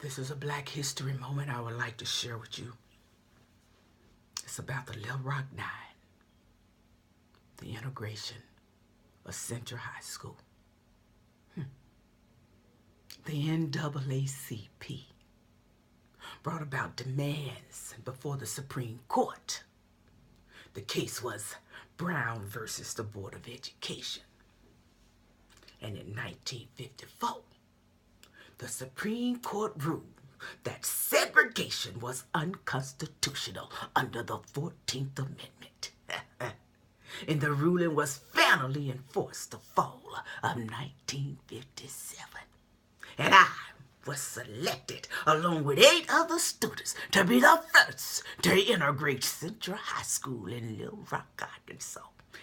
This is a Black History moment I would like to share with you. It's about the Little Rock Nine, the integration of Central High School. The NAACP brought about demands before the Supreme Court. The case was Brown versus the Board of Education. And in 1954, the Supreme Court ruled that segregation was unconstitutional under the 14th Amendment. And the ruling was finally enforced the fall of 1957. And I was selected, along with 8 other students, to be the first to integrate Central High School in Little Rock, Arkansas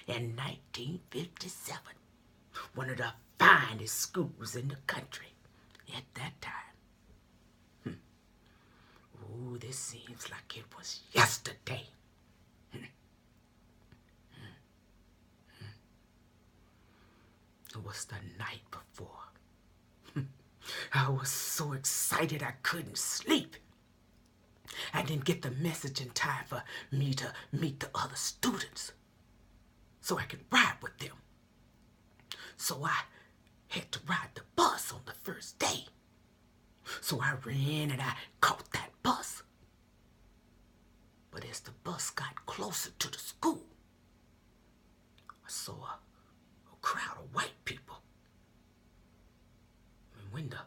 in 1957. One of the finest schools in the country at that time. Ooh, this seems like it was yesterday. It was the night before. I was so excited I couldn't sleep. I didn't get the message in time for me to meet the other students so I could ride with them. So I had to ride the bus on the first day. So I ran and I caught that bus. But as the bus got closer to the school, I saw a crowd of white people. And when the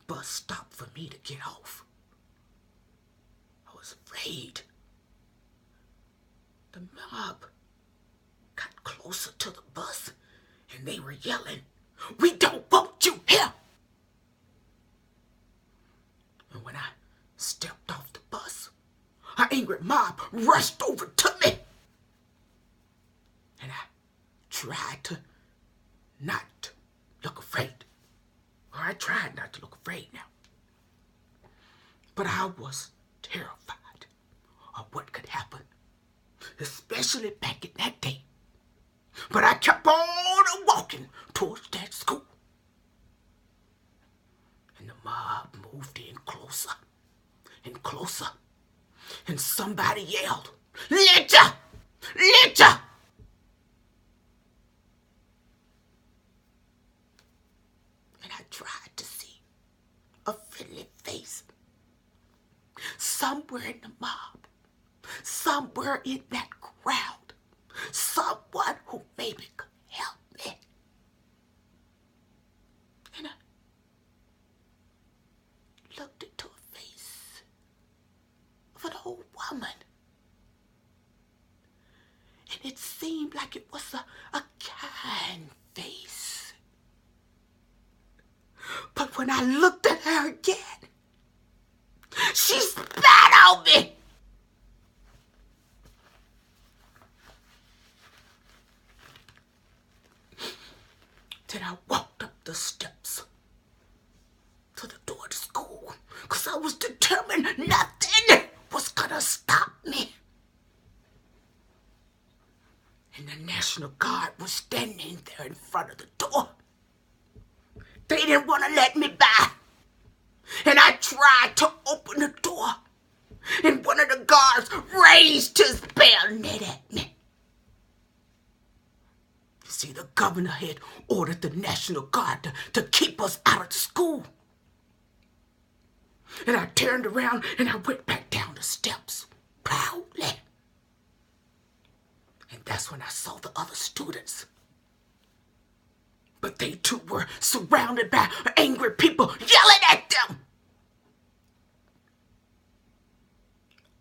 bus stopped for me to get off, I was afraid. The mob got closer to the bus and they were yelling, "We don't want you here!" And when I stepped off the bus, an angry mob rushed over to me. And I tried to not look afraid. Or I tried not to look afraid now. But I was terrified of what could happen, especially back in that day. But I kept on walking towards that school. And the mob moved in closer and closer. And somebody yelled, "Lyncher! Lyncher!" And I tried to see a friendly face somewhere in the mob, somewhere in that crowd, someone who maybe could help me. And I looked into a face of an old woman. And it seemed like it was a kind face. But when I looked at her again, she spat on me. Then I walked up the steps to the door of the school because I was determined nothing was gonna stop me. And the National Guard was standing there in front of the door. They didn't want to let me by. And I tried to open the door. And one of the guards raised his bayonet at me. You see, the governor had ordered the National Guard to keep us out of the school. And I turned around and I went back down the steps proudly. And that's when I saw the other students. But they too were surrounded by angry people yelling at them.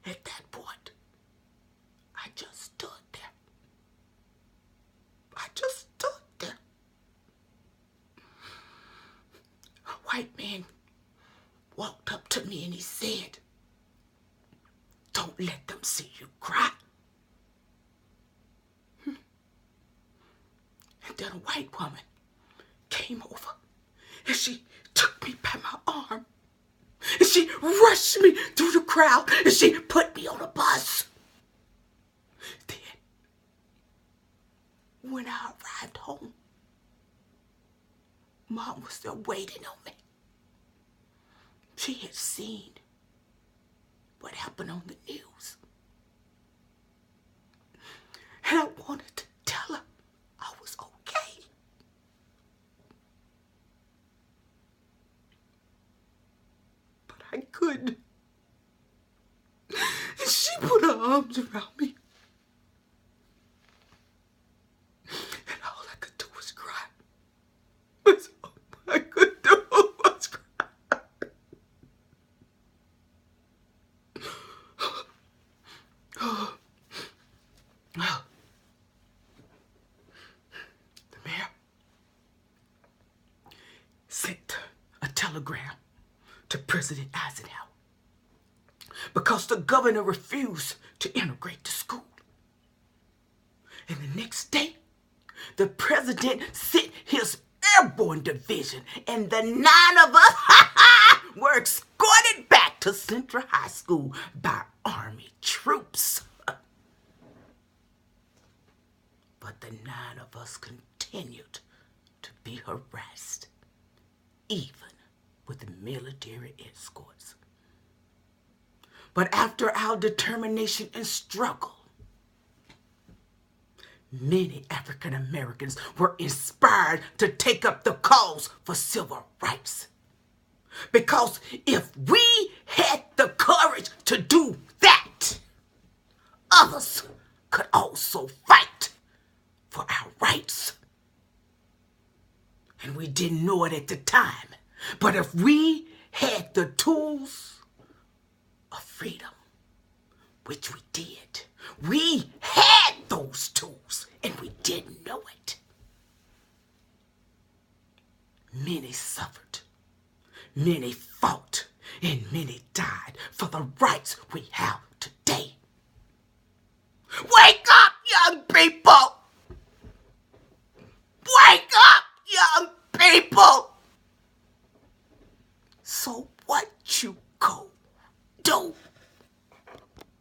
At that point, I just stood there. I just stood there. A white man walked up to me and he said, "Don't let them see you cry." And then a white woman came over and she took me by my arm and she rushed me through the crowd and she put me on a bus. Then, when I arrived home, Mom was still waiting on me. She had seen what happened on the news. And I wanted to tell her I was okay. But I couldn't. And she put her arms around me. And all I could do was cry. That's all I could do was cry. The mayor sent a telegram to President Eisenhower because the governor refused to integrate the school. And the next day, the president sent his airborne division, and the 9 of us were escorted back to Central High School by Army troops. But the 9 of us continued to be harassed, even with military escorts. But after our determination and struggle, many African Americans were inspired to take up the cause for civil rights. Because if we had the courage to do that, others could also fight for our rights. And we didn't know it at the time. But if we had the tools of freedom, which we did, we had those tools and we didn't know it. Many suffered, many fought, and many died for the rights we have today. Wake up, young people! Wake up, young people! So what you go